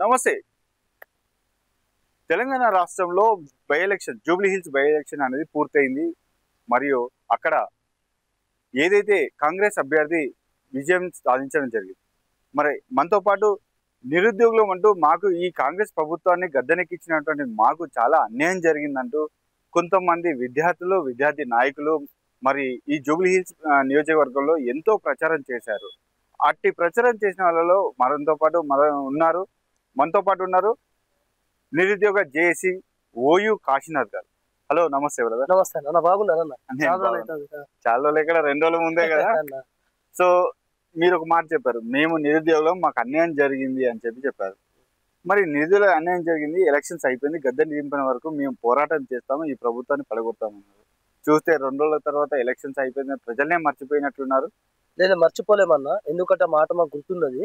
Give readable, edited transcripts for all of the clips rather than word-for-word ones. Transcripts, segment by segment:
నమస్తే. తెలంగాణ రాష్ట్రంలో by election Jubilee hills by election అనేది పూర్తయింది. మరియు అక్కడ ఏదైతే కాంగ్రెస్ అభ్యర్థి విజయం సాధించడం జరిగింది. మరి మనతో పాటు నిరుద్యోగులం అంటూ మాకు ఈ కాంగ్రెస్ ప్రభుత్వాన్ని గద్దెనెక్కించినటువంటి మాకు చాలా అన్యాయం జరిగిందంటూ కొంతమంది విద్యార్థులు, విద్యార్థి నాయకులు మరి ఈ జూబ్లీ హిల్స్ నియోజకవర్గంలో ఎంతో ప్రచారం చేశారు. అట్టి ప్రచారం చేసిన వాళ్ళలో మనతో పాటు ఉన్నారు నిరుద్యోగ జేఏసీ ఓయూ కాశీనాథ్ గారు. హలో, నమస్తే బ్రదర్. నమస్తే అన్న, బాగున్నారన్న? చాలా రోజులు ఇక్కడ 2 రోజుల ముందే కదా. సో మీరు ఒక మాట చెప్పారు, మేము నిరుద్యోగులం, మాకు అన్యాయం జరిగింది అని చెప్పారు. మరి నిరుద్యోగుల అన్యాయం జరిగింది, ఎలక్షన్స్ అయిపోయింది, గద్దె దింపిన వరకు మేము పోరాటం చేస్తాము, ఈ ప్రభుత్వాన్ని పడగొడతామన్నారు. చూస్తే 2 రోజుల తర్వాత ఎలక్షన్స్ అయిపోయింది, ప్రజలనే మర్చిపోయినట్లున్నారు. నేను మర్చిపోలేమన్నా, ఎందుకంటే మాట మాకు గుర్తున్నది.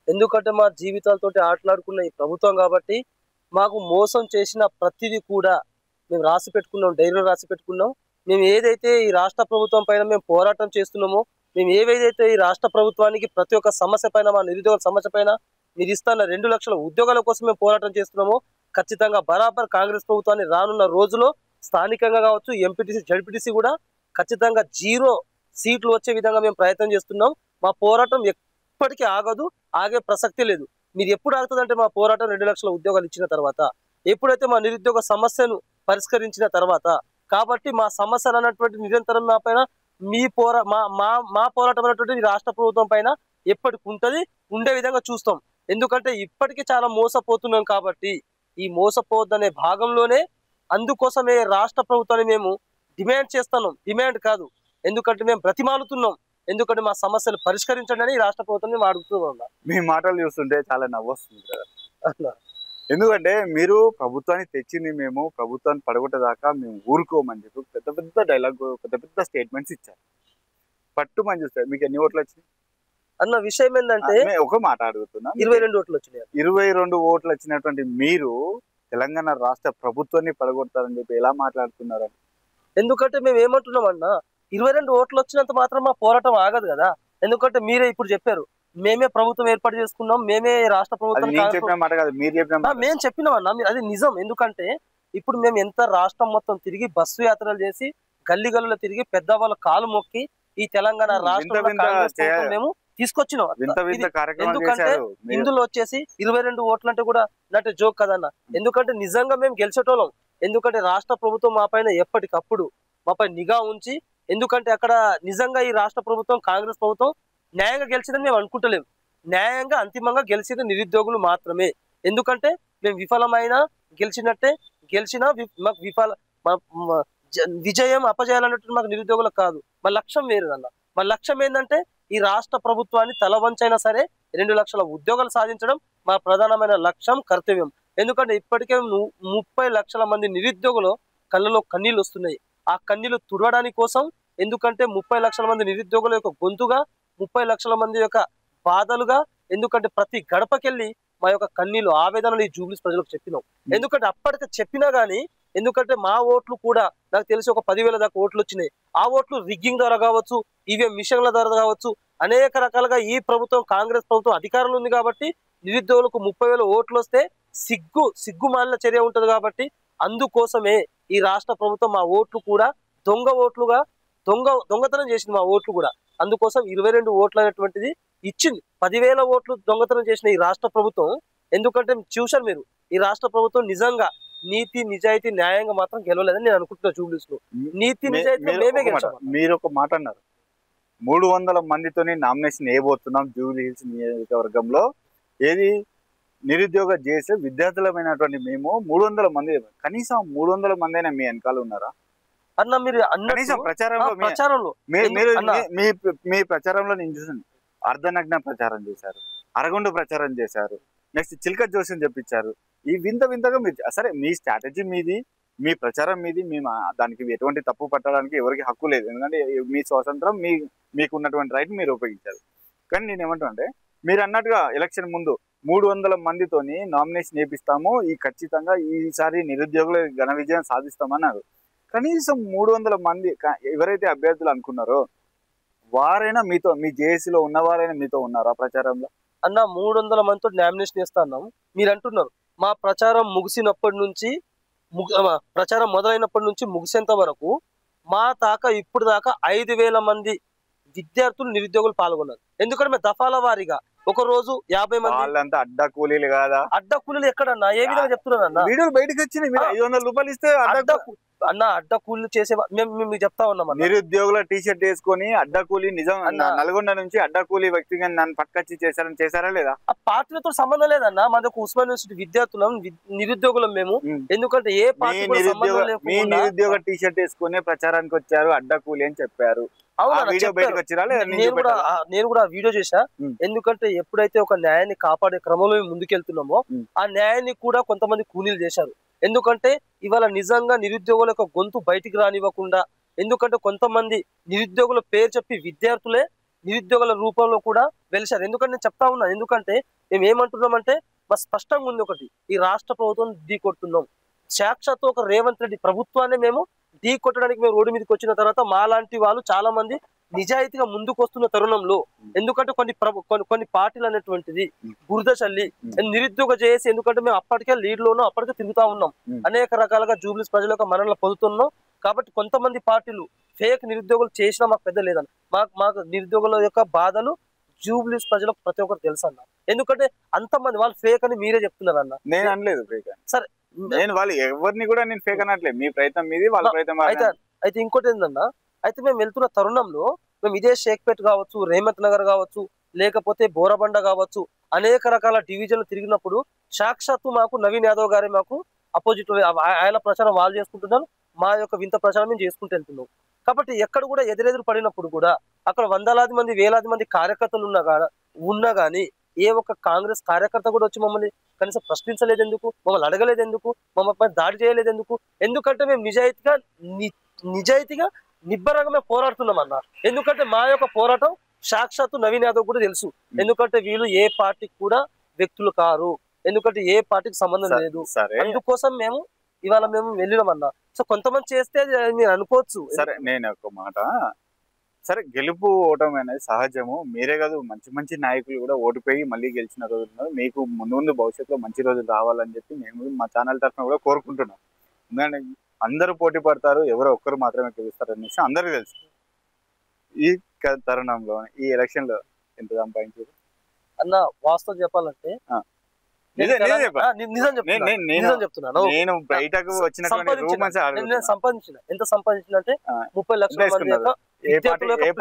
ఎందుకంటే మా జీవితాలతోటి ఆటలాడుకున్న ఈ ప్రభుత్వం కాబట్టి మాకు మోసం చేసిన ప్రతిదీ కూడా మేము రాసి పెట్టుకున్నాం, డైరీలో రాసి పెట్టుకున్నాం. మేము ఏదైతే ఈ రాష్ట్ర ప్రభుత్వం పైన మేము పోరాటం చేస్తున్నామో, మేము ఏవైతే ఈ రాష్ట్ర ప్రభుత్వానికి ప్రతి ఒక్క సమస్య పైన, మా నిరుద్యోగ సమస్య పైన మీరు ఇస్తున్న 2 లక్షల ఉద్యోగాల కోసం మేము పోరాటం చేస్తున్నామో, ఖచ్చితంగా బరాబర్ కాంగ్రెస్ ప్రభుత్వాన్ని రానున్న రోజులో స్థానికంగా కావచ్చు, ఎంపీటీసీ, జడ్పీటీసీ కూడా ఖచ్చితంగా 0 సీట్లు వచ్చే విధంగా మేము ప్రయత్నం చేస్తున్నాం. మా పోరాటం ఎప్పటికీ ఆగదు, ఆగే ప్రసక్తి లేదు. మీరు ఎప్పుడు ఆగుతుందంటే మా పోరాటం 2 లక్షల ఉద్యోగాలు ఇచ్చిన తర్వాత, ఎప్పుడైతే మా నిరుద్యోగ సమస్యను పరిష్కరించిన తర్వాత. కాబట్టి మా సమస్యలు అన్నటువంటి నిరంతరం మా పైన మా పోరాటం అనేటువంటి రాష్ట్ర ప్రభుత్వం పైన ఎప్పటికి ఉంటుంది, ఉండే విధంగా చూస్తాం. ఎందుకంటే ఇప్పటికీ చాలా మోసపోతున్నాం కాబట్టి ఈ మోసపోవద్దనే భాగంలోనే అందుకోసమే రాష్ట్ర ప్రభుత్వాన్ని మేము డిమాండ్ చేస్తున్నాం. డిమాండ్ కాదు, ఎందుకంటే మేము బ్రతిమాలుతున్నాం. ఎందుకంటే మా సమస్యలు పరిష్కరించండి అని రాష్ట్ర ప్రభుత్వం మేము అడుగుతున్నాం. మీ మాటలు చూస్తుంటే చాలా నవ్వొస్తుంది కదా. ఎందుకంటే మీరు ప్రభుత్వాన్ని తెచ్చింది మేము, ప్రభుత్వాన్ని పడగొట్టేదాకా మేము ఊరుకోమని చెప్పి పెద్ద పెద్ద డైలాగ్, పెద్ద పెద్ద స్టేట్మెంట్స్ ఇచ్చారు. పట్టుమని చూస్తే మీకు ఎన్ని ఓట్లు వచ్చినాయి అన్న విషయం ఏంటంటే, ఒక మాట అడుగుతున్నా, 22 ఓట్లు వచ్చినాయి. 22 ఓట్లు వచ్చినటువంటి మీరు తెలంగాణ రాష్ట్ర ప్రభుత్వాన్ని పడగొడతారని చెప్పి ఎలా మాట్లాడుతున్నారు? ఎందుకంటే మేము ఏమంటున్నాం అన్న, 22 ఓట్లు వచ్చినంత మాత్రం మా పోరాటం ఆగదు కదా. ఎందుకంటే మీరే ఇప్పుడు చెప్పారు, మేమే ప్రభుత్వం ఏర్పాటు చేసుకున్నాం, మేమే రాష్ట్ర ప్రభుత్వం. మేము చెప్పినాం అన్న, అది నిజం. ఎందుకంటే ఇప్పుడు మేము ఎంత రాష్ట్రం మొత్తం తిరిగి బస్సు యాత్రలు చేసి, గల్లీ గల్లీలో తిరిగి పెద్దవాళ్ళ కాలు మొక్కి ఈ తెలంగాణ రాష్ట్రంలో మేము తీసుకొచ్చినాం. ఎందుకంటే ఇందులో వచ్చేసి 22 ఓట్లు అంటే కూడా నాటే జోక్ కదన్న. ఎందుకంటే నిజంగా మేము గెలిచేటోళ్ళం. ఎందుకంటే రాష్ట్ర ప్రభుత్వం మా పైన ఎప్పటికప్పుడు మాపై నిఘా ఉంచి, ఎందుకంటే అక్కడ నిజంగా ఈ రాష్ట్ర ప్రభుత్వం, కాంగ్రెస్ ప్రభుత్వం న్యాయంగా గెలిచిందని మేము అనుకుంటలేము. న్యాయంగా అంతిమంగా గెలిచేది నిరుద్యోగులు మాత్రమే. ఎందుకంటే మేము విఫలమైనా గెలిచినట్టే, గెలిచినా మాకు విజయం అపజయాలన్నట్టు మాకు నిరుద్యోగులకు కాదు. మా లక్ష్యం వేరేదన్న. మా లక్ష్యం ఏంటంటే ఈ రాష్ట్ర ప్రభుత్వాన్ని తలవంచైనా సరే 2 లక్షల ఉద్యోగాలు సాధించడం మా ప్రధానమైన లక్ష్యం, కర్తవ్యం. ఎందుకంటే ఇప్పటికే 30 లక్షల మంది నిరుద్యోగులు కళ్ళలో కన్నీళ్ళు వస్తున్నాయి. ఆ కన్నీళ్లు తుడవడానికి కోసం, ఎందుకంటే 30 లక్షల మంది నిరుద్యోగుల యొక్క గొంతుగా, 30 లక్షల మంది యొక్క బాధలుగా, ఎందుకంటే ప్రతి గడపకెళ్ళి మా యొక్క కన్నీళ్ళు, ఆవేదనలు ఈ జూబ్లీస్ ప్రజలకు చెప్పినాం. ఎందుకంటే అప్పటికి చెప్పినా గానీ, ఎందుకంటే మా ఓట్లు కూడా నాకు తెలిసి ఒక 10,000 దాకా ఓట్లు వచ్చినాయి. ఆ ఓట్లు రిగ్గింగ్ ద్వారా కావచ్చు, ఈవీఎం మిషన్ల ద్వారా కావచ్చు, అనేక రకాలుగా ఈ ప్రభుత్వం, కాంగ్రెస్ ప్రభుత్వం అధికారంలో ఉంది కాబట్టి నిరుద్యోగులకు 30,000 ఓట్లు వస్తే సిగ్గుమాలిన చర్య ఉంటుంది. కాబట్టి అందుకోసమే ఈ రాష్ట్ర ప్రభుత్వం మా ఓట్లు కూడా దొంగ ఓట్లుగా దొంగతనం చేసింది. మా ఓట్లు కూడా అందుకోసం 22 ఓట్లు అనేటువంటిది ఇచ్చింది. 10,000 ఓట్లు దొంగతనం చేసిన ఈ రాష్ట్ర ప్రభుత్వం, ఎందుకంటే చూశారు మీరు, ఈ రాష్ట్ర ప్రభుత్వం నిజంగా నీతి, నిజాయితీ, న్యాయంగా మాత్రం గెలవలేదని నేను అనుకుంటున్నా. జూబ్లీస్ లో నీతి, నిజాయితీ మేమే గెలిచాం. మీరు ఒక మాట అన్నారు, 300 మందితోని నామినేషన్ వేయబోతున్నాం జూబ్లీ హిల్స్ నియోజకవర్గంలో. ఏది నిరుద్యోగ చేసే విద్యార్థులమైనటువంటి మేము 300 మంది, కనీసం 300 మంది అయినా మీ వెనకాల ఉన్నారా అన్న? మీరు ప్రచారంలో మీ ప్రచారంలో నేను చూసాను, అర్ధనగ్న ప్రచారం చేశారు, అరగుండు ప్రచారం చేశారు, నెక్స్ట్ చిల్క జోషిని చెప్పించారు. ఈ వింతగా మీరు, సరే మీ స్ట్రాటజీ మీది, మీ ప్రచారం మీది, మేము దానికి ఎటువంటి తప్పు పట్టడానికి ఎవరికి హక్కు లేదు. ఎందుకంటే మీ స్వాతంత్రం, మీకు ఉన్నటువంటి రైట్ మీరు ఉపయోగించారు. కానీ నేను ఏమంటున్నా అంటే, మీరు అన్నట్టుగా ఎలక్షన్ ముందు 300 మందితోని నామినేషన్ వేపిస్తాము, ఖచ్చితంగా ఈసారి నిరుద్యోగులు ఘన విజయం సాధిస్తామన్నారు. కనీసం 300 మంది ఎవరైతే అభ్యర్థులు అనుకున్నారో వారైనా మీతో, మీ జేఏసీలో ఉన్నవారైనా మీతో ఉన్నారా ప్రచారంలో? అన్న 300 మందితో నామినేషన్ వేస్తా అన్నాం. మీరు అంటున్నారు మా ప్రచారం ముగిసినప్పటి నుంచి ప్రచారం మొదలైనప్పటి నుంచి ముగిసేంత వరకు మా దాకా ఇప్పుడు దాకా 5,000 మంది విద్యార్థులు నిరుద్యోగులు పాల్గొన్నారు. ఎందుకంటే మేము దఫాల వారీగా ఒక రోజు 50 మంది. వాళ్ళంతా అడ్డ కూలీలు కాదా? అడ్డ కూలీలు ఎక్కడన్నా? ఏ విధంగా చెప్తున్నారన్నా? వీడియోలు బయటకు వచ్చినాయి. 500 రూపాయలు ఇస్తే అన్న అడ్డ కూలీలు చేసే మేము చెప్తా ఉన్నాం. నిరుద్యోగుల టీ షర్ట్ వేసుకొని అడ్డ కూలీ నిజం నల్గొండ నుంచి అడ్డ కూలీ వ్యక్తిగా నన్ను పట్టుకొచ్చి చేశారా లేదా? ఆ పార్టీలతో సంబంధం లేదన్న. మనకు ఉస్మాన్ యూనివర్సిటీ విద్యార్థులం, నిరుద్యోగులం మేము. ఎందుకంటే ఏ పార్టీ నిరుద్యోగ టీ షర్ట్ వేసుకునే ప్రచారానికి వచ్చారు అడ్డ కూలీ అని చెప్పారు. నేను కూడా వీడియో చేశా. ఎందుకంటే ఎప్పుడైతే ఒక న్యాయాన్ని కాపాడే క్రమంలో ముందుకెళ్తున్నామో ఆ న్యాయాన్ని కూడా కొంతమంది కూలీలు చేశారు. ఎందుకంటే ఇవాళ నిజంగా నిరుద్యోగుల యొక్క గొంతు బయటికి రానివ్వకుండా, ఎందుకంటే కొంతమంది నిరుద్యోగుల పేరు చెప్పి విద్యార్థులే నిరుద్యోగుల రూపంలో కూడా వెలిశారు. ఎందుకంటే నేను చెప్తా ఉన్నా, ఎందుకంటే మేము ఏమంటున్నామంటే మా స్పష్టంగా ఉంది ఒకటి, ఈ రాష్ట్ర ప్రభుత్వం ఢీ కొడుతున్నాం. సాక్షాత్తు ఒక రేవంత్ రెడ్డి ప్రభుత్వాన్ని మేము ఢీ కొట్టడానికి మేము రోడ్డు మీదకి వచ్చిన తర్వాత మాలాంటి వాళ్ళు చాలా మంది నిజాయితీగా ముందుకు వస్తున్న తరుణంలో, ఎందుకంటే కొన్ని పార్టీలు అనేటువంటిది బురద చల్లి నిరుద్యోగ చేసి, ఎందుకంటే మేము అప్పటికే లీడ్ లోనూ అప్పటికే తిరుగుతా ఉన్నాం, అనేక రకాలుగా జూబ్లీస్ ప్రజల యొక్క మనల్ని పొందుతున్నాం. కాబట్టి కొంతమంది పార్టీలు ఫేక్ నిరుద్యోగులు చేసినా మాకు పెద్ద లేదన్న. మాకు నిరుద్యోగుల యొక్క బాధలు జూబ్లీస్ ప్రజలకు ప్రతి ఒక్కరు తెలుసు అన్న. ఎందుకంటే అంతమంది వాళ్ళు ఫేక్ అని మీరే చెప్తున్నారు అన్న. నేను అనలేదు ఫేక్ అని. సరే, నేను వాళ్ళు ఎవరిని కూడా నేను ఫేక్ అనట్లేదు. మీ ప్రయత్నం మీది, వాళ్ళ ప్రయత్నం. అయితే ఇంకోటి ఏంటన్నా, అయితే మేము వెళ్తున్న తరుణంలో మేము ఇదే షేక్పేట్ కావచ్చు, రేవంత్ నగర్ కావచ్చు, లేకపోతే బోరబండ కావచ్చు, అనేక రకాల డివిజన్లు తిరిగినప్పుడు సాక్షాత్తు మాకు నవీన్ యాదవ్ గారే మాకు అపోజిట్, ఆయన ప్రచారం వాళ్ళు చేసుకుంటున్నారు, మా యొక్క వింత ప్రచారం మేము చేసుకుంటూ వెళ్తున్నాం. కాబట్టి ఎక్కడ కూడా ఎదురెదురు పడినప్పుడు కూడా అక్కడ వందలాది మంది వేలాది మంది కార్యకర్తలు ఉన్నా కానీ ఏ ఒక్క కాంగ్రెస్ కార్యకర్త కూడా వచ్చి మమ్మల్ని కనీసం ప్రశ్నించలేదు ఎందుకు, మమ్మల్ని అడగలేదు ఎందుకు, మమ్మల్ని దాడి చేయలేదు ఎందుకు? ఎందుకంటే మేము నిజాయితీగా నిబ్బరంగా మేము పోరాడుతున్నాం అన్న. ఎందుకంటే మా యొక్క పోరాటం సాక్షాత్తు నవీన్ యాదవ్ కూడా తెలుసు. ఎందుకంటే వీళ్ళు ఏ పార్టీకి కూడా వ్యక్తులు కారు, ఎందుకంటే ఏ పార్టీకి సంబంధం లేదు. అందుకోసం మేము ఇవాళ మేము వెళ్ళినామన్నా. సో కొంతమంది చేస్తే మీరు అనుకోవచ్చు. సరే, నేను ఒక మాట, సరే గెలుపు ఓటమి అనేది సహజము. మీరే కాదు, మంచి మంచి నాయకులు కూడా ఓడిపోయి మళ్ళీ గెలిచిన రోజులు మీకు ముందు భవిష్యత్తులో మంచి రోజులు రావాలని చెప్పి మేము మా ఛానల్ తరఫున కూడా కోరుకుంటున్నాం. ఎందుకంటే అందరూ పోటీ పడతారు, ఎవరో ఒక్కరు మాత్రమే గెలుస్తారు అనే విషయం అందరికీ తెలుసు. ఈ తరుణంలో ఈ ఎలక్షన్ లో ఎంత సంపాదించారు అన్న? వాస్తవం చెప్పాలంటే నిజం చెప్తున్నాను. నేను బయటకు సంపాదించిన ఎంత సంపాదించిన అంటే 30 లక్షల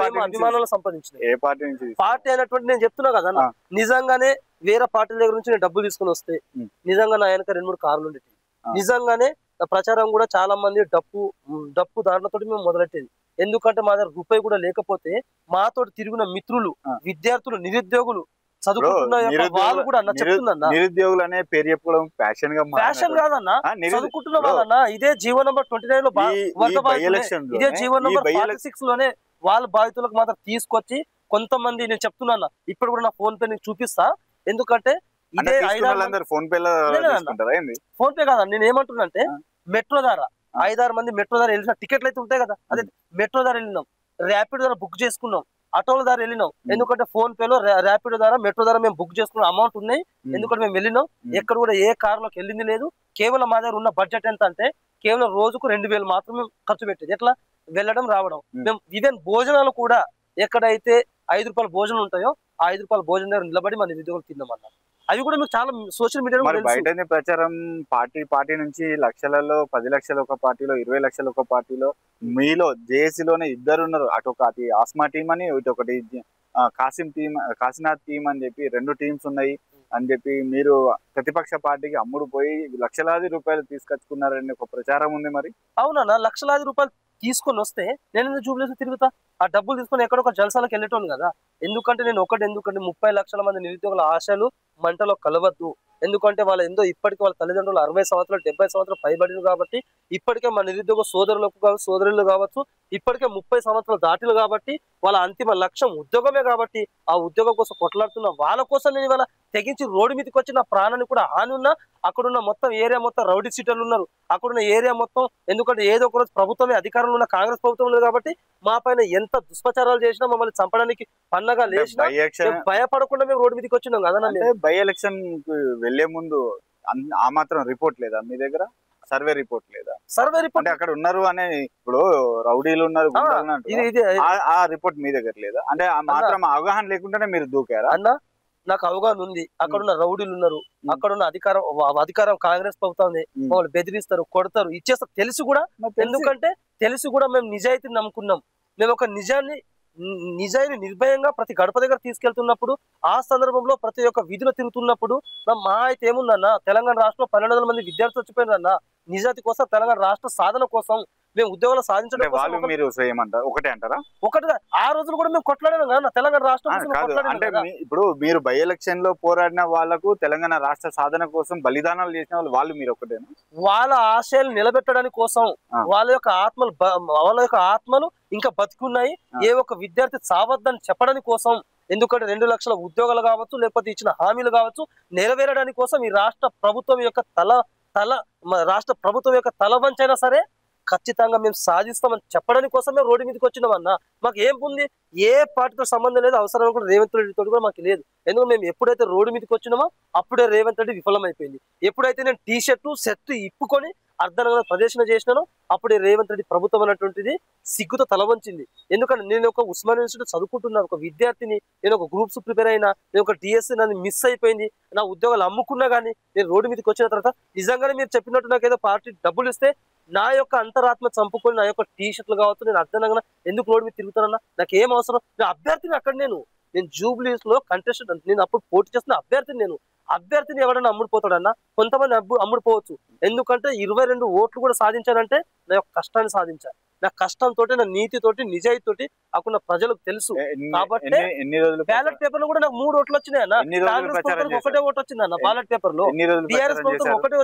మంది అభిమానులు సంపాదించిన. ఏ పార్టీ నుంచి? పార్టీ అయినటువంటి నేను చెప్తున్నా కదా, నిజంగానే వేరే పార్టీల దగ్గర నుంచి నేను డబ్బులు తీసుకుని వస్తే నిజంగా నా వెనక 2-3 కార్లు ఉండేవి. నిజంగానే ప్రచారం కూడా చాలా మంది డప్పు దాంట్లతో మేము మొదలెట్టేది. ఎందుకంటే మా దగ్గర రూపాయి కూడా లేకపోతే మాతో తిరిగిన మిత్రులు, విద్యార్థులు, నిరుద్యోగులు చదువుకుంటున్న వాళ్ళు కూడా అన్న చెప్తుందన్న, నిరుద్యోగులు అనే పేరు చెప్పుకోవడం ఫ్యాషన్ కాదన్న, చదువుకుంటున్న వాళ్ళన్న. ఇదే జీవో నంబర్ 29 లో ఇదే జీవో నంబర్ 46 లోనే వాళ్ళ బాధితులకు మాత్రం తీసుకొచ్చి కొంతమంది, నేను చెప్తున్నా ఇప్పుడు కూడా నా ఫోన్ పే నీకు చూపిస్తా. ఎందుకంటే ఇదే ఫోన్ పే కాదన్న, నేను ఏమంటున్నా అంటే మెట్రో ద్వారా 5-6 మంది మెట్రో ద్వారా వెళ్ళిన టికెట్లు అయితే ఉంటాయి కదా, అదే మెట్రో ద్వారా వెళ్ళినాం, ర్యాపిడ్ ద్వారా బుక్ చేసుకున్నాం, ఆటోల ద్వారా వెళ్ళినాం. ఎందుకంటే ఫోన్ పేలో ర్యాపిడ్ ద్వారా మెట్రో ద్వారా మేము బుక్ చేసుకున్న అమౌంట్ ఉన్నాయి. ఎందుకంటే మేము వెళ్ళినాం, ఎక్కడ కూడా ఏ కారులోకి వెళ్ళింది లేదు. కేవలం మా దగ్గర ఉన్న బడ్జెట్ ఎంత అంటే కేవలం రోజుకు 2,000 మాత్రమే ఖర్చు పెట్టేది. ఎట్లా వెళ్ళడం రావడం. మేము ఈవెన్ భోజనాలు కూడా ఎక్కడైతే 5 రూపాయల భోజనం ఉంటాయో ఆ 5 రూపాయల భోజనం దగ్గర నిలబడి మన నిరుద్యోగులు తిన్నామన్నా. అవి కూడా మీకు చాలా సోషల్ మీడియాలో బయటనే ప్రచారం. పార్టీ నుంచి లక్షలలో 10 లక్షలు ఒక పార్టీలో, 20 లక్షలు ఒక పార్టీలో. మీలో జేఏసీలోనే 2 ఉన్నారు. అటు ఒకటి ఆస్మా టీం అని, ఇటు ఒకటి కాశీనాథ్ టీం అని చెప్పి 2 టీమ్స్ ఉన్నాయి అని చెప్పి మీరు ప్రతిపక్ష పార్టీకి అమ్ముడు పోయి లక్షలాది రూపాయలు తీసుకొచ్చుకున్నారని ఒక ప్రచారం ఉంది. మరి అవునా? లక్షలాది రూపాయలు తీసుకొని వస్తే నేను జూబ్లీస్ తిరుగుతా, ఆ డబ్బులు తీసుకొని ఎక్కడొక జలసాలకు వెళ్ళేటోను కదా. ఎందుకంటే నేను ఎందుకంటే 30 లక్షల మంది నిరుద్యోగుల ఆశలు మంటలో కలవద్దు. ఎందుకంటే వాళ్ళ ఇప్పటికీ వాళ్ళ తల్లిదండ్రులు 60 సంవత్సరాలు 70 సంవత్సరాలు పైబడిన కాబట్టి ఇప్పటికే మన నిరుద్యోగ సోదరులు కావచ్చు ఇప్పటికే 30 సంవత్సరాలు దాటిలు కాబట్టి వాళ్ళ అంతిమ లక్ష్యం ఉద్యోగమే. కాబట్టి ఆ ఉద్యోగం కోసం కొట్లాడుతున్న వాళ్ళ కోసం నేను ఇవాళ తెగించి రోడ్డు మీదకి వచ్చి నా ప్రాణాన్ని కూడా హాని ఉన్నా, అక్కడున్న మొత్తం ఏరియా మొత్తం రౌడీ సీటర్లు ఉన్నారు, అక్కడున్న ఏరియా మొత్తం. ఎందుకంటే ఏదో ఒక రోజు ప్రభుత్వమే అధికారం అధికారంలో ఉన్న కాంగ్రెస్ ప్రభుత్వం ఉంది కాబట్టి మా పైన ఎంత దుష్ప్రచారాలు చేసినా మమ్మల్ని చంపడానికి పన్నగా లేచినా బై ఎలక్షన్ మేము భయపడకుండా మేము రోడ్డు మీదకి వచ్చినాం కదా. అంటే బై ఎలక్షన్ వెళ్లే ముందు ఆ మాత్రం రిపోర్ట్ లేదా మీ దగ్గర? సర్వే రిపోర్ట్ లేదా? సర్వే రిపోర్ట్ అంటే అక్కడ ఉన్నారు అనే, ఇప్పుడు రౌడీలు ఉన్నారు ఆ రిపోర్ట్ మీ దగ్గర లేదా? అంటే ఆ మాత్రం అవగాహన లేకుండానే మీరు దూకారా అన్న? నాకు అవగాహన ఉంది. అక్కడ ఉన్న రౌడీలు ఉన్నారు, అక్కడ ఉన్న అధికారం కాంగ్రెస్ ప్రభుత్వం మమ్మల్ని బెదిరిస్తారు, కొడతారు, ఇచ్చేస్తారు తెలిసి కూడా. ఎందుకంటే తెలిసి కూడా మేము నిజాయితీని నమ్ముకున్నాం. మేము ఒక నిజాయిని నిర్భయంగా ప్రతి గడప దగ్గర తీసుకెళ్తున్నప్పుడు, ఆ సందర్భంలో ప్రతి ఒక్క వీధిలో తిరుగుతున్నప్పుడు మా అయితే ఏముందన్న, తెలంగాణ రాష్ట్రంలో 1200 మంది విద్యార్థులు వచ్చిపోయినారన్న. నిజాయితీ కోసం, తెలంగాణ రాష్ట్ర సాధన కోసం, మేము ఉద్యోగాలు సాధించడం వాళ్ళు మీరు ఏమంటారు? ఒకటే అంటారా? ఒకటిగా ఆ రోజులు కూడా మేము కొట్లాడాం కదా తెలంగాణ రాష్ట్రం. అంటే ఇప్పుడు మీరు బై ఎలక్షన్ లో పోరాడిన వాళ్ళకు, తెలంగాణ రాష్ట్ర సాధన కోసం బలిదానాలు చేసిన వాళ్ళు మీరు ఒకటేనా? వాళ్ళ ఆశయాలు నిలబెట్టడానికి కోసం, వాళ్ళ యొక్క ఆత్మలు ఇంకా బతికున్నాయి, ఏ ఒక్క విద్యార్థి చావద్దని చెప్పడానికి కోసం. ఎందుకంటే 2 లక్షల ఉద్యోగాలు కావచ్చు, లేకపోతే ఇచ్చిన హామీలు కావచ్చు, నెరవేరడానికి కోసం ఈ రాష్ట్ర ప్రభుత్వం యొక్క రాష్ట్ర ప్రభుత్వం యొక్క తల వంచైనా సరే ఖచ్చితంగా మేము సాధిస్తామని చెప్పడానికి కోసమే రోడ్డు మీదకి వచ్చినామన్నా. మాకు ఏం ఉంది, ఏ పార్టీతో సంబంధం లేదు, అవసరం కూడా రేవంత్ రెడ్డితో కూడా మాకు లేదు. ఎందుకంటే మేము ఎప్పుడైతే రోడ్డు మీదకి వచ్చినామో అప్పుడే రేవంత్ రెడ్డి విఫలమైపోయింది. ఎప్పుడైతే నేను టీషర్టు సెట్ ఇప్పుకొని అర్ధనగర ప్రదర్శన చేసినానో అప్పుడే రేవంత్ రెడ్డి ప్రభుత్వం అనేటువంటిది సిగ్గుతో తల వంచింది. ఎందుకంటే నేను ఒక ఉస్మానియా యూనివర్సిటీ చదువుకుంటున్నాను, ఒక విద్యార్థిని, నేను ఒక గ్రూప్స్ ప్రిపేర్ అయినా, నేను ఒక డిఎస్సి నన్ను మిస్ అయిపోయింది, నా ఉద్యోగాలు అమ్ముకున్నా కానీ నేను రోడ్డు మీదకి వచ్చిన తర్వాత నిజంగానే మీరు చెప్పినట్టు నాకు ఏదో పార్టీ డబ్బులు ఇస్తే నా యొక్క అంతరాత్మ చంపుకొని నా యొక్క టీషర్ట్లు కావచ్చు, నేను అర్ధనగర ఎందుకు రోడ్డు మీద తిరుగుతానన్నా? నాకు ఏం అవసరం? నేను అభ్యర్థిని అక్కడ, నేను జూబ్లీస్ లో కంటెస్టెంట్, నేను అప్పుడు పోటీ చేస్తున్న అభ్యర్థిని. అభ్యర్థిని ఎవరైనా అమ్ముడుపోతాడన్నా? కొంతమంది అమ్ముడుపోవచ్చు. ఎందుకంటే 22 ఓట్లు కూడా సాధించానంటే నా యొక్క కష్టాన్ని సాధించాను. నా కష్టంతో, నా నీతితోటి, నిజాయితీతోటి అక్కడ ప్రజలకు తెలుసు. కాబట్టి బ్యాలెట్ పేపర్ లో కూడా నాకు 3 ఓట్లు వచ్చినాయి అన్న. కాంగ్రెస్ ప్రభుత్వం ఒకటే ఓటు వచ్చింది అన్న బ్యాలెట్ పేపర్ లో. టీఆర్ఎస్ ప్రభుత్వం ఒకటే.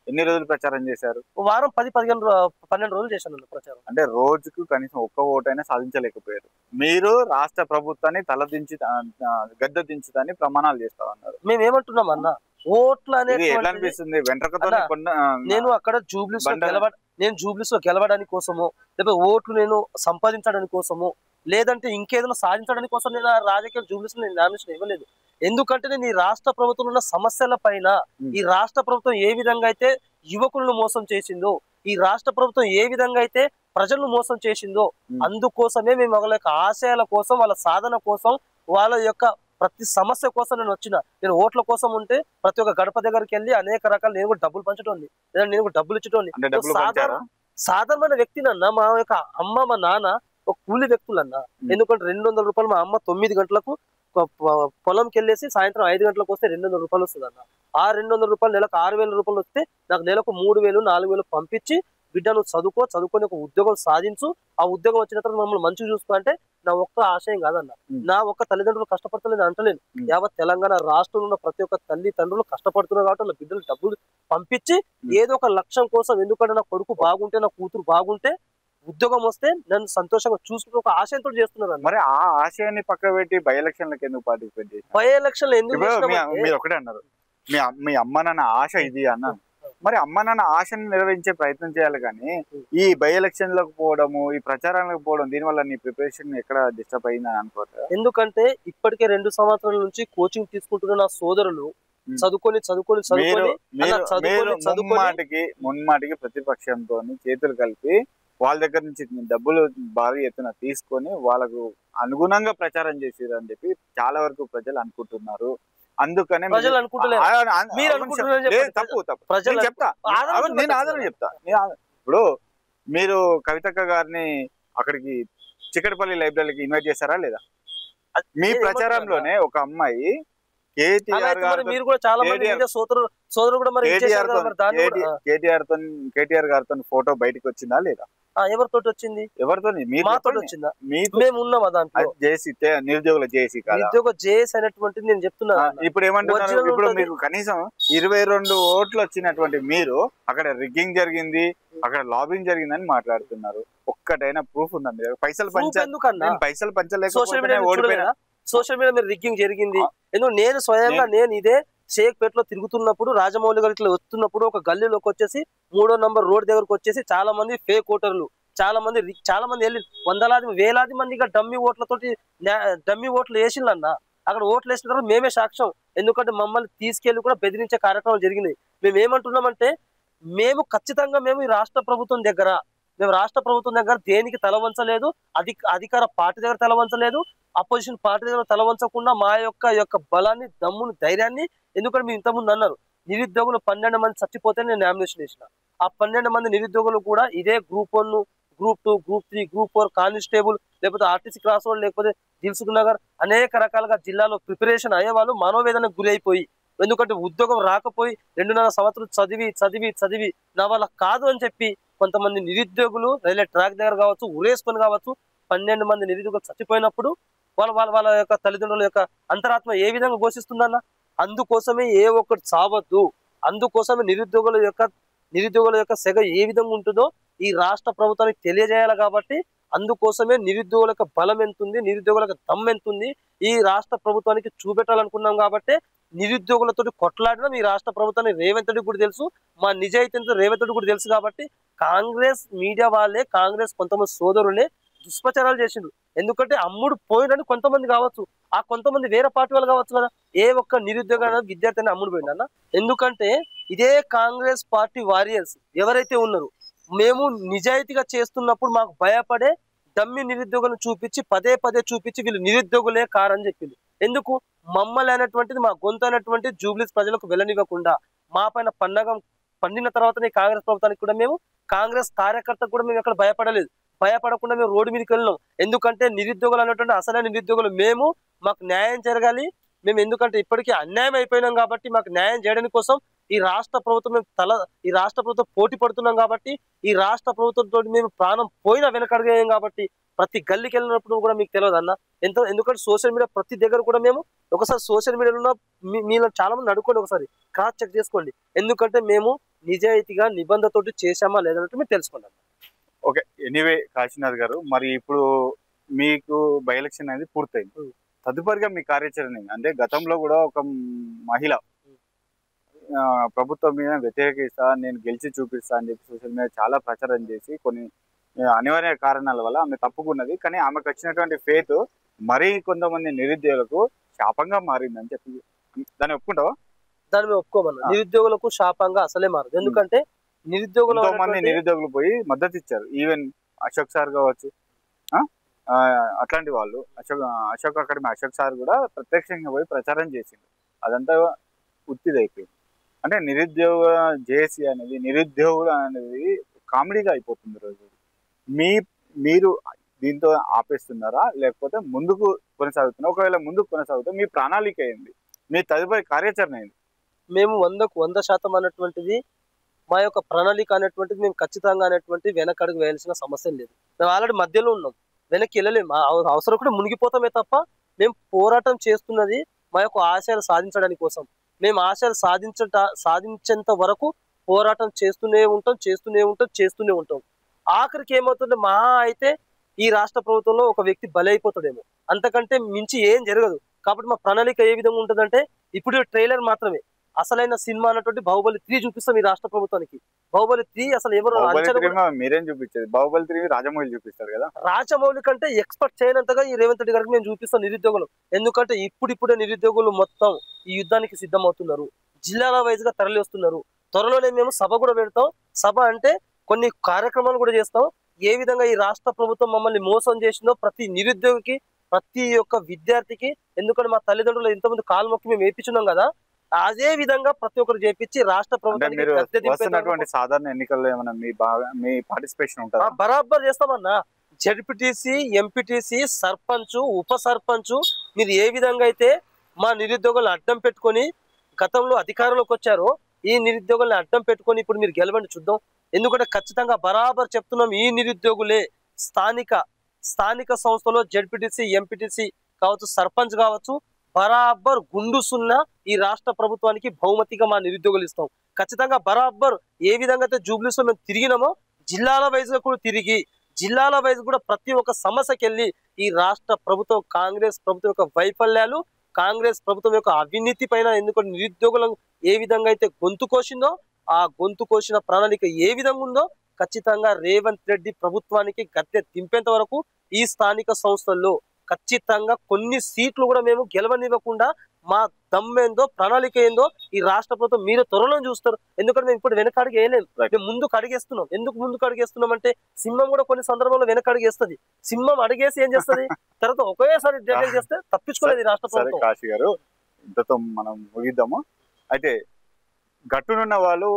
ఎన్ని రోజులు ప్రచారం చేశారు? వారం 10-12 రోజులు చేశాను ప్రచారం. అంటే రోజుకు కనీసం ఒక్క ఓటైనా సాధించలేకపోయారు. మీరు రాష్ట్ర ప్రభుత్వాన్ని గద్దె దించుతాని ప్రమాణాలు చేస్తామన్నారు. మేము ఏమంటున్నాం అన్న, ఓట్లు అనేది అనిపిస్తుంది వెంట్రకతో. నేను అక్కడ జూబ్లీస్ లో గెలవడానికి కోసము, లేకపోతే ఓట్లు నేను సంపాదించడానికి కోసము, లేదంటే ఇంకేదైనా సాధించడానికి కోసం నేను రాజకీయ జూబ్లీస్ నేను నామినేషన్ ఇవ్వలేదు. ఎందుకంటే నేను ఈ రాష్ట్ర ప్రభుత్వంలో ఉన్న సమస్యల పైన, ఈ రాష్ట్ర ప్రభుత్వం ఏ విధంగా అయితే యువకులను మోసం చేసిందో, ఈ రాష్ట్ర ప్రభుత్వం ఏ విధంగా అయితే ప్రజలను మోసం చేసిందో, అందుకోసమే మేము వాళ్ళ యొక్క ఆశయాల కోసం, వాళ్ళ సాధన కోసం, వాళ్ళ యొక్క ప్రతి సమస్య కోసం నేను వచ్చిన. నేను ఓట్ల కోసం ఉంటే ప్రతి ఒక్క గడప దగ్గరికి వెళ్ళి అనేక రకాల నేను కూడా డబ్బులు పంచటోంది, లేదా నేను కూడా డబ్బులు ఇచ్చటోంది. సాధారణమైన వ్యక్తినన్న, మా యొక్క అమ్మ మా నాన్న ఒక కూలి వ్యక్తులన్నా. ఎందుకంటే 200 రూపాయలు మా అమ్మ 9 గంటలకు పొలంకి వెళ్ళేసి సాయంత్రం 5 గంటలకు వస్తే 200 రూపాయలు వస్తుంది అన్న. ఆ 200 రూపాయలు నెలకు 6000 రూపాయలు వస్తే నాకు నెలకు 3000-4000 పంపించి, బిడ్డ నువ్వు చదువుకొని ఒక ఉద్యోగం సాధించు, ఆ ఉద్యోగం వచ్చిన తర్వాత మమ్మల్ని మంచిగా చూసుకో అంటే నా ఒక్క ఆశయం కాదన్న. నా ఒక్క తల్లిదండ్రులు కష్టపడతలేదు అంటలేను. యావత్ తెలంగాణ రాష్ట్రంలో ఉన్న ప్రతి ఒక్క తల్లిదండ్రులు కష్టపడుతున్నారు కాబట్టి వాళ్ళ బిడ్డలు డబ్బులు పంపించి ఏదో ఒక లక్ష్యం కోసం, ఎందుకంటే నా కొడుకు బాగుంటే, నా కూతురు బాగుంటే, ఉద్యోగం వస్తే నన్ను సంతోషంగా చూసుకుని ఒక ఆశయంతో చేస్తున్నారు. మరి ఆ ఆశయాన్ని పక్క పెట్టి బై ఎలక్షన్లకు ఎందుకు పార్టిసిపేట్ చేశారు? బై ఎలక్షన్ ఎందుకు మీరు ఒకటే అన్నారు, మీ అమ్మ నాన్న ఆశ ఇది అన్నాను. మరి అమ్మ నాన్న ఆశను నెరవేర్చే ప్రయత్నం చేయాలి కానీ ఈ బై ఎలక్షన్లకు పోవడము, ఈ ప్రచారాలకు పోవడం, దీనివల్ల నీ ప్రిపరేషన్ ఎక్కడ డిస్టర్బ్ అయిందని అనుకోవట్లేదు? ఎందుకంటే ఇప్పటికే 2 సంవత్సరాల నుంచి కోచింగ్ తీసుకుంటున్న నా సోదరులు చదువుకొని మున్మాటికి ప్రతిపక్షంతో చేతులు కలిపి వాళ్ళ దగ్గర నుంచి డబ్బులు భారీ ఎత్తున తీసుకొని వాళ్ళకు అనుగుణంగా ప్రచారం చేసిరు అని చెప్పి చాలా వరకు ప్రజలు అనుకుంటున్నారు. అందుకనే తప్పు చెప్తా, నేను ఆదరణ చెప్తా. ఇప్పుడు మీరు కవితక్క గారిని అక్కడికి చిక్కడపల్లి లైబ్రరీకి ఇన్వైట్ చేశారా లేదా? మీ ప్రచారంలోనే ఒక అమ్మాయి కేటీఆర్ గారితో ఫోటో బయటకు వచ్చిందా లేదా? ఎవరితో వచ్చింది? ఎవరితో? వచ్చిందా? మేము ఉన్నామా దాంట్లో? జేసీ, నిరుద్యోగుల జేసీ కాదు, నిరుద్యోగ జేసీ అనేటువంటిది నేను చెప్తున్నా. ఇప్పుడు ఏమంటున్నారు, ఇప్పుడు మీకు కనీసం 22 ఓట్లు వచ్చినటువంటి మీరు అక్కడ రిగ్గింగ్ జరిగింది, అక్కడ లాబింగ్ జరిగిందని మాట్లాడుతున్నారు. ఒక్కటైనా ప్రూఫ్ ఉందా? మీరు పైసలు పంచలేకపోతే ఓడిపోయినా సోషల్ మీడియా మీద రిగ్గింగ్ జరిగింది. ఎందుకు నేను స్వయంగా నేను ఇదే షేక్పేటలో తిరుగుతున్నప్పుడు, రాజమౌళి గారి ఇట్లా వస్తున్నప్పుడు ఒక గల్లీలోకి వచ్చేసి 3వ నంబర్ రోడ్ దగ్గరకు వచ్చేసి చాలా మంది ఫేక్ ఓటర్లు, చాలా మంది వెళ్ళి వందలాది వేలాది మందిగా డమ్మి ఓట్లు వేసిందన్న. అక్కడ ఓట్లు వేసిన తర్వాత మేమే సాక్ష్యం. ఎందుకంటే మమ్మల్ని తీసుకెళ్లి కూడా బెదిరించే కార్యక్రమాలు జరిగినాయి. మేము ఏమంటున్నామంటే మేము ఖచ్చితంగా ఈ రాష్ట్ర ప్రభుత్వం దగ్గర దేనికి తల వంచలేదు. అధికార పార్టీ దగ్గర తల వంచలేదు, అపోజిషన్ పార్టీ దగ్గర తల వంచకుండా మా యొక్క బలాన్ని, దమ్ముని, ధైర్యాన్ని, ఎందుకంటే మీరు ఇంతకుముందు అన్నారు నిరుద్యోగులు 12 మంది చచ్చిపోతే నేను నామినేషన్ వేసిన. ఆ 12 మంది నిరుద్యోగులు కూడా ఇదే group 1, group 2, group 3, group 4 constable, లేకపోతే ఆర్టీసీ క్రాస్ రోడ్, లేకపోతే దిల్సుఖ్ నగర్ అనేక రకాలుగా జిల్లాలో ప్రిపరేషన్ అయ్యే వాళ్ళు మనోవేదనకు గురి అయిపోయి, ఎందుకంటే ఉద్యోగం రాకపోయి 2.5 సంవత్సరాలు చదివి నా వల్ల కాదు అని చెప్పి కొంతమంది నిరుద్యోగులు రైల్వే ట్రాక్ దగ్గర కావచ్చు, ఉరేసుకొని కావచ్చు 12 మంది నిరుద్యోగులు చచ్చిపోయినప్పుడు వాళ్ళ యొక్క తల్లిదండ్రుల యొక్క అంతరాత్మ ఏ విధంగా ఘోషిస్తుందన్న? అందుకోసమే ఏ ఒక్కటి చావద్దు, అందుకోసమే నిరుద్యోగుల యొక్క సెగ ఏ విధంగా ఉంటుందో ఈ రాష్ట్ర ప్రభుత్వానికి తెలియజేయాలి. కాబట్టి అందుకోసమే నిరుద్యోగుల యొక్క బలం ఎంతుంది, నిరుద్యోగుల యొక్క దమ్ ఎంతుంది ఈ రాష్ట్ర ప్రభుత్వానికి చూపెట్టాలనుకున్నాం. కాబట్టి నిరుద్యోగులతో కొట్లాడినా ఈ రాష్ట్ర ప్రభుత్వాన్ని రేవంత్ రెడ్డి కూడా తెలుసు, మా నిజాయితీతో రేవంత్ రెడ్డి కూడా తెలుసు. కాబట్టి కాంగ్రెస్ మీడియా వాళ్ళే, కాంగ్రెస్ కొంతమంది సోదరులే దుష్ప్రచారాలు చేసిండ్రు. ఎందుకంటే అమ్ముడు పోయినని కొంతమంది కావచ్చు, ఆ కొంతమంది వేరే పార్టీ వాళ్ళు కావచ్చు కదా. ఏ ఒక్క నిరుద్యోగ విద్యార్థిని అమ్ముడు పోయిందన్న? ఎందుకంటే ఇదే కాంగ్రెస్ పార్టీ వారియర్స్ ఎవరైతే ఉన్నారో మేము నిజాయితీగా చేస్తున్నప్పుడు మాకు భయపడే డమ్మి నిరుద్యోగులను చూపించి పదే చూపించి వీళ్ళు నిరుద్యోగులే కారని చెప్పింది. ఎందుకు? మమ్మల్ని అనేటువంటిది, మా గొంతు అనేటువంటిది జూబ్లీస్ ప్రజలకు వెళ్ళనివ్వకుండా మా పైన పండిన తర్వాతనే కాంగ్రెస్ ప్రభుత్వానికి కూడా కాంగ్రెస్ కార్యకర్తకు కూడా మేము ఎక్కడ భయపడకుండా మేము రోడ్డు మీదకి వెళ్ళినాం. ఎందుకంటే నిరుద్యోగులు అనేటువంటి అసలైన నిరుద్యోగులు మాకు న్యాయం జరగాలి. మేము ఎందుకంటే ఇప్పటికీ అన్యాయం అయిపోయినాం కాబట్టి మాకు న్యాయం చేయడానికి కోసం ఈ రాష్ట్ర ప్రభుత్వం పోటీ పడుతున్నాం. కాబట్టి ఈ రాష్ట్ర ప్రభుత్వంతో మేము ప్రాణం పోయినా వెనకడిగాం. కాబట్టి ప్రతి గల్లీకి వెళ్ళినప్పుడు కూడా మీకు తెలియదు అన్న ఎందుకంటే సోషల్ మీడియా ప్రతి దగ్గర కూడా ఒకసారి సోషల్ మీడియాలో మీలో చాలా మంది అడుక్కోండి, ఒకసారి క్రాస్ చెక్ చేసుకోండి. ఎందుకంటే మేము నిజాయితీగా నిబంధనతోటి చేశామా లేదన్నట్టు మీరు తెలుసుకోండి. ఓకే, ఎనీవే కాశీనాథ్ గారు, మరి ఇప్పుడు మీకు బై ఎలక్షన్ అనేది పూర్తయింది. తదుపరిగా మీ కార్యాచరణ అంటే గతంలో కూడా ఒక మహిళ ప్రభుత్వం మీద వ్యతిరేకిస్తా, నేను గెలిచి చూపిస్తా అని చెప్పి సోషల్ మీడియా చాలా ప్రచారం చేసి కొన్ని అనివార్య కారణాల వల్ల ఆమె తప్పుకున్నది. కానీ ఆమెకు వచ్చినటువంటి ఫేత్ మరీ కొంతమంది నిరుద్యోగులకు శాపంగా మారిందని చెప్పి దాన్ని ఒప్పుకుంటావా? దాన్ని మేము ఒప్పుకోమన్నా. నిరుద్యోగులకు శాపంగా అసలే మారదు. ఎందుకంటే నిరుద్యోగులు పోయి మద్దతు ఇచ్చారు. ఈవెన్ అశోక్ సార్ కావచ్చు, అట్లాంటి వాళ్ళు అశోక్ సార్ కూడా ప్రత్యక్షంగా పోయి ప్రచారం చేసిండు. అదంతా ఉత్తిదైపోయింది. అంటే నిరుద్యోగ జేఏసీ అనేది, నిరుద్యోగులు అనేది కామెడీగా అయిపోతుంది రోజు. మీరు దీంతో ఆపేస్తున్నారా లేకపోతే ముందుకు కొనసాగుతున్నా? ఒకవేళ ముందుకు కొనసాగుతే మీ ప్రణాళిక ఏంది, మీ తదుపరి కార్యాచరణ ఏంది? మేము 100% అన్నటువంటిది మా యొక్క ప్రణాళిక అనేటువంటిది మేము ఖచ్చితంగా అనేటువంటి వెనకడుగు వేయాల్సిన సమస్య లేదు. మేము ఆల్రెడీ మధ్యలో ఉన్నాం, వెనక్కి వెళ్ళలేము. అవసరం కూడా మునిగిపోతామే తప్ప మేము పోరాటం చేస్తున్నది మా యొక్క ఆశయాలు సాధించడానికి కోసం. మేము ఆశయాలు సాధించేంత వరకు పోరాటం చేస్తూనే ఉంటాం. ఆఖరికి ఏమవుతుంది, మహా అయితే ఈ రాష్ట్ర ప్రభుత్వంలో ఒక వ్యక్తి బలైపోతాడేమో, అంతకంటే మించి ఏం జరగదు. కాబట్టి మా ప్రణాళిక ఏ విధంగా ఉంటుందంటే, ఇప్పుడు ట్రైలర్ మాత్రమే, అసలైన సినిమా అన్నటువంటి బాహుబలి 3 చూపిస్తాం ఈ రాష్ట్ర ప్రభుత్వానికి. బాహుబలి 3 అసలు ఎవరు మీరేం చూపించేది? బాహుబలి 3 రాజమౌళి చూపిస్తారు కదా. రాజమౌళి కంటే ఎక్స్పెక్ట్ చేయనంతగా ఈ రేవంత్ రెడ్డి గారికి మేము చూపిస్తాం నిరుద్యోగులు. ఎందుకంటే ఇప్పుడిప్పుడే నిరుద్యోగులు మొత్తం ఈ యుద్ధానికి సిద్ధమవుతున్నారు, జిల్లాల వైజ్ గా తరలి వస్తున్నారు. త్వరలోనే మేము సభ కూడా పెడతాం. సభ అంటే కొన్ని కార్యక్రమాలు కూడా చేస్తాం. ఏ విధంగా ఈ రాష్ట్ర ప్రభుత్వం మమ్మల్ని మోసం చేసిందో ప్రతి నిరుద్యోగికి, ప్రతి ఒక్క విద్యార్థికి, ఎందుకంటే మా తల్లిదండ్రులు ఇంతమంది కాలు మొక్కి మేము వేయించున్నాం కదా, అదే విధంగా ప్రతి ఒక్కరు చేపించి రాష్ట్ర ప్రభుత్వానికి సాధారణ ఎన్నికల్లో ఏమైనా మీ పార్టిసిపేషన్ ఉంటుందా? బరాబర్ చేస్తామన్నా. జడ్పీటీసీ, ఎంపీటీసీ, సర్పంచ్, ఉప సర్పంచ్, మీరు ఏ విధంగా అయితే మా నిరుద్యోగులను అడ్డం పెట్టుకొని గతంలో అధికారంలోకి వచ్చారో ఈ నిరుద్యోగుల్ని అడ్డం పెట్టుకొని ఇప్పుడు మీరు గెలవండి చూద్దాం. ఎందుకంటే ఖచ్చితంగా బరాబర్ చెప్తున్నాం, ఈ నిరుద్యోగులే స్థానిక సంస్థలో జడ్పీటీసీ, ఎంపీటీసీ కావచ్చు, సర్పంచ్ కావచ్చు, బరాబర్ గుండు సున్నా ఈ రాష్ట్ర ప్రభుత్వానికి బహుమతిగా మా నిరుద్యోగులు ఇస్తాం. ఖచ్చితంగా బరాబర్ ఏ విధంగా అయితే జూబ్లీస్ లో మేము తిరిగినామో జిల్లాల వైజ్ గా కూడా తిరిగి, జిల్లాల వైజ్ కూడా ప్రతి ఒక్క సమస్యకి వెళ్ళి ఈ రాష్ట్ర ప్రభుత్వం, కాంగ్రెస్ ప్రభుత్వం యొక్క వైఫల్యాలు, కాంగ్రెస్ ప్రభుత్వం యొక్క అవినీతి పైన, ఎందుకంటే నిరుద్యోగులను ఏ విధంగా అయితే గొంతు కోసిందో ఆ గొంతు కోసిన ప్రణాళిక ఏ విధంగా ఉందో ఖచ్చితంగా రేవంత్ రెడ్డి ప్రభుత్వానికి గద్దె దింపేంత వరకు ఈ స్థానిక సంస్థల్లో ఖచ్చితంగా కొన్ని సీట్లు కూడా మేము గెలవనివ్వకుండా మా దమ్మేందో ప్రణాళిక ఏందో ఈ రాష్ట్ర ప్రభుత్వం మీరు త్వరలో చూస్తారు. ఎందుకంటే మేము ఇప్పుడు వెనక అడిగి వేయలేము, మేము ముందుకు అడిగేస్తున్నాం. ఎందుకు ముందుకు అడిగేస్తున్నాం అంటే సింహం కూడా కొన్ని సందర్భంలో వెనక అడిగేస్తుంది. సింహం అడిగేసి ఏం చేస్తుంది, తర్వాత ఒకేసారి డెలివరీ చేస్తే తప్పించుకోలేదు ఈ రాష్ట్ర ప్రభుత్వం. కాశీ గారు, ఇంతతో మనం ముగిద్దాము. అయితే గట్టునున్న వాళ్ళు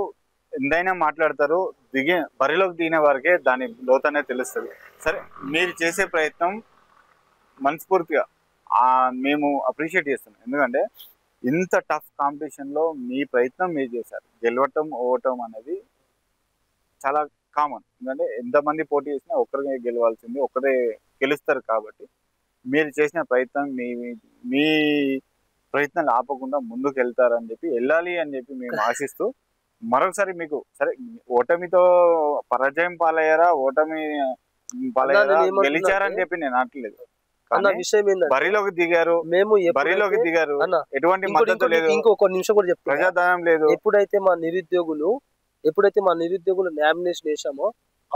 ఎంతైనా మాట్లాడతారు, బరిలోకి దిగిన వారికే దాని లోతనే తెలుస్తుంది. సరే, మీరు చేసే ప్రయత్నం మనస్ఫూర్తిగా మేము అప్రిషియేట్ చేస్తున్నాం. ఎందుకంటే ఇంత టఫ్ కాంపిటీషన్లో మీ ప్రయత్నం మీరు చేశారు. గెలవటం ఓవటం అనేది చాలా కామన్. ఎందుకంటే ఎంతమంది పోటీ చేసినా ఒక్కరే గెలవాల్సింది, ఒక్కరే గెలుస్తారు. కాబట్టి మీరు చేసిన ప్రయత్నం మీ ప్రయత్నాలు ఆపకుండా ముందుకు వెళ్తారని చెప్పి, వెళ్ళాలి అని చెప్పి మేము ఆశిస్తూ మరొకసారి మీకు సరే ఓటమితో పరాజయం పాలయ్యారా, ఓటమి పాలయ్యారా, గెలిచారని చెప్పి నేను అనట్లేదు. బరిలోకి దిగారు, బరిలోకి దిగారు, ఎటువంటి మద్దతు లేదు, ఇంకొక నిమిషం కూడా చెప్తాను, ప్రజాధనం లేదు. ఎప్పుడైతే మా నిరుద్యోగులు నామినేషన్ వేసామో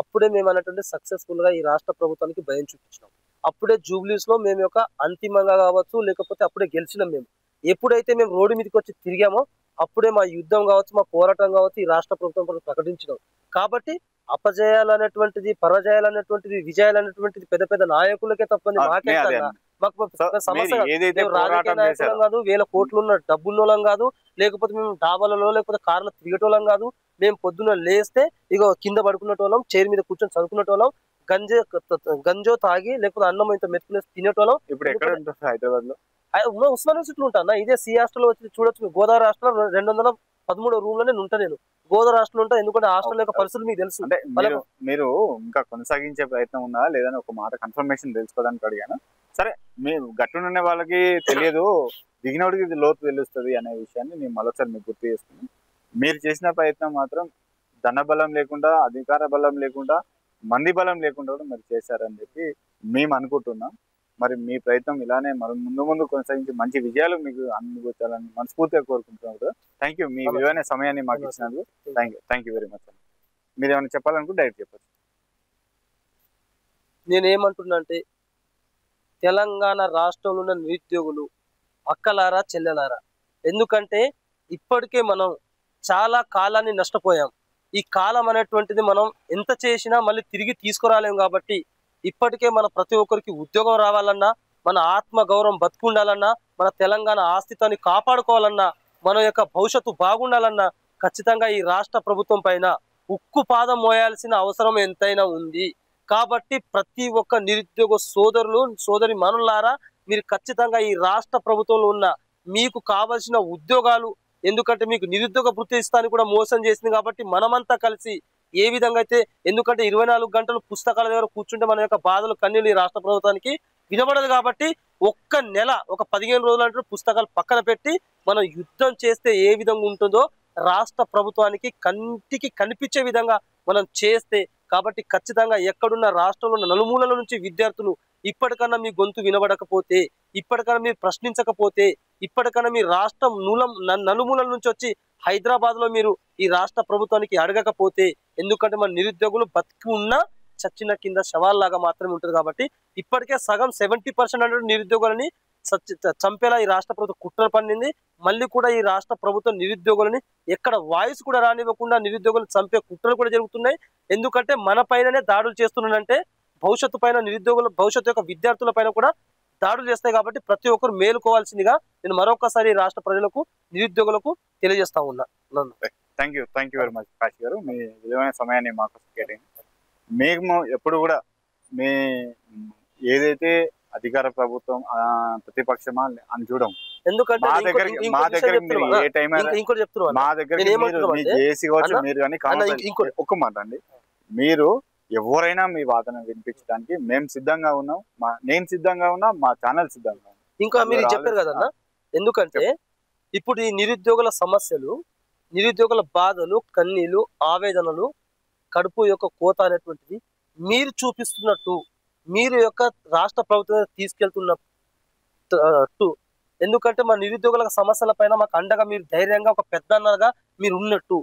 అప్పుడే మేము అన్నటువంటి సక్సెస్ఫుల్ గా ఈ రాష్ట్ర ప్రభుత్వానికి భయం చూపించినాం. అప్పుడే జూబ్లీస్ లో మేము ఒక అంతిమంగా కావచ్చు, లేకపోతే అప్పుడే గెలిచినాం. మేము ఎప్పుడైతే మేము రోడ్డు మీదకి వచ్చి తిరిగామో అప్పుడే మా యుద్ధం కావచ్చు, మా పోరాటం కావచ్చు ఈ రాష్ట్ర ప్రభుత్వం ప్రకటించినాం. కాబట్టి అపజయాలు అనేటువంటిది, పరాజయాలు అనేటువంటిది, విజయాలు అనేటువంటిది పెద్ద పెద్ద నాయకులకే తప్పని మాకే మాకు సమస్య. రాజకీయ నాయకులం కాదు, వేల కోట్లు ఉన్న డబ్బున్నోళ్ళం కాదు, లేకపోతే మేము డాబాలలో లేకపోతే కార్లో తిరిగేటోళ్ళం కాదు. మేము పొద్దున్న లేస్తే ఇగో కింద పడుకునేటోళ్ళం, చైర్ మీద కూర్చొని చదువుకునేటోళ్ళం, గంజో తాగి లేకపోతే అన్నం ఇంత మెతుకునేసి తినేటోళ్ళం. ఇప్పుడు ఎక్కడ ఉంటారు? హైదరాబాద్ లో ఉస్మాన్ యూనివర్సిటీలో ఉంటాను. ఇదే సి హాస్టల్ వచ్చి చూడొచ్చు. గోదావరి హాస్టల్ 213 రూమ్ లోనే ఉంటా నేను. గోదావరి హాస్టల్ ఉంటా, ఎందుకంటే హాస్టల్ యొక్క పరిస్థితులు మీకు తెలుసు. అంటే మీరు ఇంకా కొనసాగించే ప్రయత్నం ఉందా లేదని ఒక మాట కన్ఫర్మేషన్ తెలుసుకోవడానికి అడిగాను. సరే, మీరు గట్టునున్న వాళ్ళకి తెలియదు, దిగినోడికి ఇది లోతు తెలుస్తుంది అనే విషయాన్ని నేను మరొకసారి మీకు గుర్తు చేస్తున్నాను. మీరు చేసిన ప్రయత్నం మాత్రం ధన బలం లేకుండా, అధికార బలం లేకుండా, మంది బలం లేకుండా కూడా మీరు చేశారని చెప్పి మేము అనుకుంటున్నాం. మరి మీ ప్రయత్నం ఇలానే ముందు ముందు కొనసాగించి మంచి విజయాలు మీకు అనుభూతాలని మనస్ఫూర్తిగా కోరుకుంటున్నారు. థ్యాంక్ యూ, మీ విలువైన సమయాన్ని మాకు ఇచ్చినందుకు థ్యాంక్ యూ వెరీ మచ్. మీరు ఏమైనా చెప్పాలనుకుంటే డైరెక్ట్ చెప్పచ్చు. నేనేమంటున్నా అంటే, తెలంగాణ రాష్ట్రంలో ఉన్న నిరుద్యోగులు అక్కలారా చెల్లెలారా, ఎందుకంటే ఇప్పటికే మనం చాలా కాలాన్ని నష్టపోయాం. ఈ కాలం అనేటువంటిది మనం ఎంత చేసినా మళ్ళీ తిరిగి తీసుకురాలేము. కాబట్టి ఇప్పటికే మన ప్రతి ఒక్కరికి ఉద్యోగం రావాలన్నా, మన ఆత్మ గౌరవం బతుకుండాలన్నా, మన తెలంగాణ ఆస్తిత్వాన్ని కాపాడుకోవాలన్నా, మన యొక్క భవిష్యత్తు బాగుండాలన్నా ఖచ్చితంగా ఈ రాష్ట్ర ప్రభుత్వం పైన ఉక్కు పాదం మోయాల్సిన అవసరం ఎంతైనా ఉంది. కాబట్టి ప్రతి ఒక్క నిరుద్యోగ సోదరులు సోదరి మనులారా, మీరు ఖచ్చితంగా ఈ రాష్ట్ర ప్రభుత్వంలో ఉన్న మీకు కావాల్సిన ఉద్యోగాలు, ఎందుకంటే మీకు నిరుద్యోగ వృత్తి ఇస్తానికి కూడా మోసం చేసింది. కాబట్టి మనమంతా కలిసి ఏ విధంగా అయితే, ఎందుకంటే 24 గంటలు పుస్తకాల దగ్గర కూర్చుంటే మన యొక్క బాధలు కన్నీళ్ళు ఈ రాష్ట్ర ప్రభుత్వానికి వినబడదు. కాబట్టి ఒక్క నెల, ఒక 15 రోజులు అంటే పుస్తకాలు పక్కన పెట్టి మనం యుద్ధం చేస్తే ఏ విధంగా ఉంటుందో రాష్ట్ర ప్రభుత్వానికి కంటికి కనిపించే విధంగా మనం చేస్తే, కాబట్టి ఖచ్చితంగా ఎక్కడున్న రాష్ట్రంలో ఉన్న నలుమూలల నుంచి విద్యార్థులు ఇప్పటికన్నా మీ గొంతు వినబడకపోతే, ఇప్పటికన్నా మీరు ప్రశ్నించకపోతే, ఇప్పటికన్నా మీ రాష్ట్రం నలుమూలల నుంచి వచ్చి హైదరాబాద్ లో మీరు ఈ రాష్ట్ర ప్రభుత్వానికి అడగకపోతే, ఎందుకంటే మన నిరుద్యోగులు బతికి ఉన్నా చచ్చిన కింద శవాల్లాగా మాత్రమే ఉంటుంది. కాబట్టి ఇప్పటికే సగం 70% అంటే నిరుద్యోగులని చంపేలా ఈ రాష్ట్ర ప్రభుత్వం కుట్ర పన్నింది. మళ్ళీ కూడా ఈ రాష్ట్ర ప్రభుత్వం నిరుద్యోగులని ఎక్కడ వాయిస్ కూడా రానివ్వకుండా నిరుద్యోగులను చంపే కుట్రలు కూడా జరుగుతున్నాయి. ఎందుకంటే మన పైననే దాడులు చేస్తున్నానంటే భవిష్యత్తు పైన, నిరుద్యోగుల భవిష్యత్తు యొక్క విద్యార్థుల పైన కూడా దాడులు చేస్తాయి. కాబట్టి ప్రతి ఒక్కరు మేలుకోవాల్సిందిగా నేను మరొకసారి రాష్ట్ర ప్రజలకు, నిరుద్యోగులకు తెలియజేస్తా ఉన్నా. Thank you very much Kashi గారు, మీ విలువైన సమయాన్ని మాకు కేటాయించారు. మేము ఎప్పుడు కూడా మీ ఏదైతే అధికార ప్రభుత్వం ప్రతిపక్షమా అని చూడం. ఎందుకంటే మా దగ్గర ఏ టైం ఇంకోటి చెప్తున్నా, మా దగ్గర జేసీ కావచ్చు, మీరు కానీ ఒక్క మాట అండి, మీరు ఎవరైనా మీ వాదన వినిపించడానికి మేము సిద్ధంగా ఉన్నాం. నేను సిద్ధంగా ఉన్నా, మా ఛానల్ సిద్ధంగా ఉన్నాం. ఇంకా మీరు చెప్పారు కదన్నా, ఎందుకంటే ఇప్పుడు ఈ నిరుద్యోగుల సమస్యలు, నిరుద్యోగుల బాధలు, కన్నీళ్లు, ఆవేదనలు, కడుపు యొక్క కోత అనేటువంటిది మీరు చూపిస్తున్నట్టు, మీరు యొక్క రాష్ట్ర ప్రభుత్వం తీసుకెళ్తున్నట్టు, ఎందుకంటే మా నిరుద్యోగుల సమస్యల పైన మాకు అండగా మీరు ధైర్యంగా ఒక పెద్ద అన్నగా మీరు ఉన్నట్టు,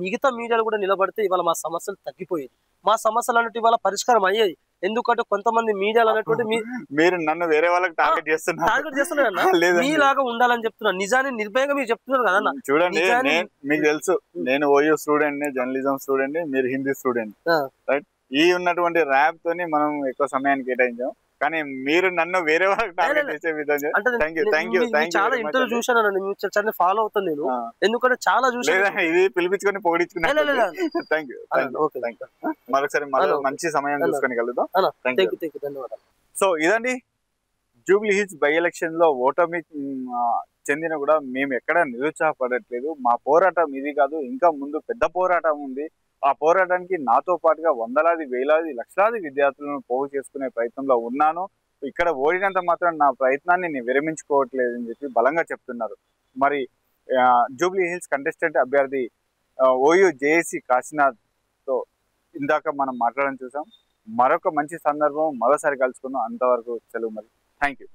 మిగతా మీడియాలు కూడా నిలబడితే ఇవాళ మా సమస్యలు తగ్గిపోయేది, మా సమస్యలు అన్నట్టు ఇవాళ పరిష్కారం అయ్యాయి. ఎందుకంటే కొంతమంది మీడియాలు అనేటువంటి మీరు నన్ను వేరే వాళ్ళకి టార్గెట్ చేస్తున్నారు. టార్గెట్ చేస్తున్నారన్న, లేదండి. మీలాగా ఉండాలని చెప్తున్నారు. నిజాన్ని నిర్భయంగా మీరు చెప్తున్నారు కదా. చూడండి, మీకు తెలుసు నేను ఓయూ స్టూడెంట్ ని, జర్నలిజం స్టూడెంట్ ని, మీరు హిందీ స్టూడెంట్, రైట్? ఈ ఉన్నటువంటి ర్యాప్ తోని మనం ఎక్కువ సమయాన్ని కేటాయించాం, కానీ మీరు నన్ను వేరే వాళ్ళకి టార్గెట్ చేసే విధంగా. చాలా ఇంటర్వ్యూ చూసాను, ఫాలో అవుతాను నేను, ఎందుకంటే చాలా చూసాను. ఇది పిలిపించుకొని పొగిడించుకున్నాను. Thank you. మరొకసారి మంచి సమయం చూసుకొని కలుద్దాం. ధన్యవాదాలు. సో ఇదండి జూబ్లీ హిల్స్ బై ఎలక్షన్ లో ఓటమి చెందిన కూడా మేము ఎక్కడ నిరుత్సాహపడట్లేదు. మా పోరాటం ఇది కాదు, ఇంకా ముందు పెద్ద పోరాటం ఉంది. ఆ పోరాటానికి నాతో పాటుగా వందలాది, వేలాది, లక్షలాది విద్యార్థులను పోగు చేసుకునే ప్రయత్నంలో ఉన్నాను. ఇక్కడ ఓడినంత మాత్రం నా ప్రయత్నాన్ని నేను విరమించుకోవట్లేదు అని చెప్పి బలంగా చెప్తున్నారు. మరి జూబ్లీ హిల్స్ కంటెస్టెంట్ అభ్యర్థి ఓయూ జేఏసీ కాశీనాథ్తో ఇందాక మనం మాట్లాడడం చూసాం. మరొక మంచి సందర్భం మరోసారి కలుసుకుందాం. అంతవరకు సెలవు మరి. Thank you.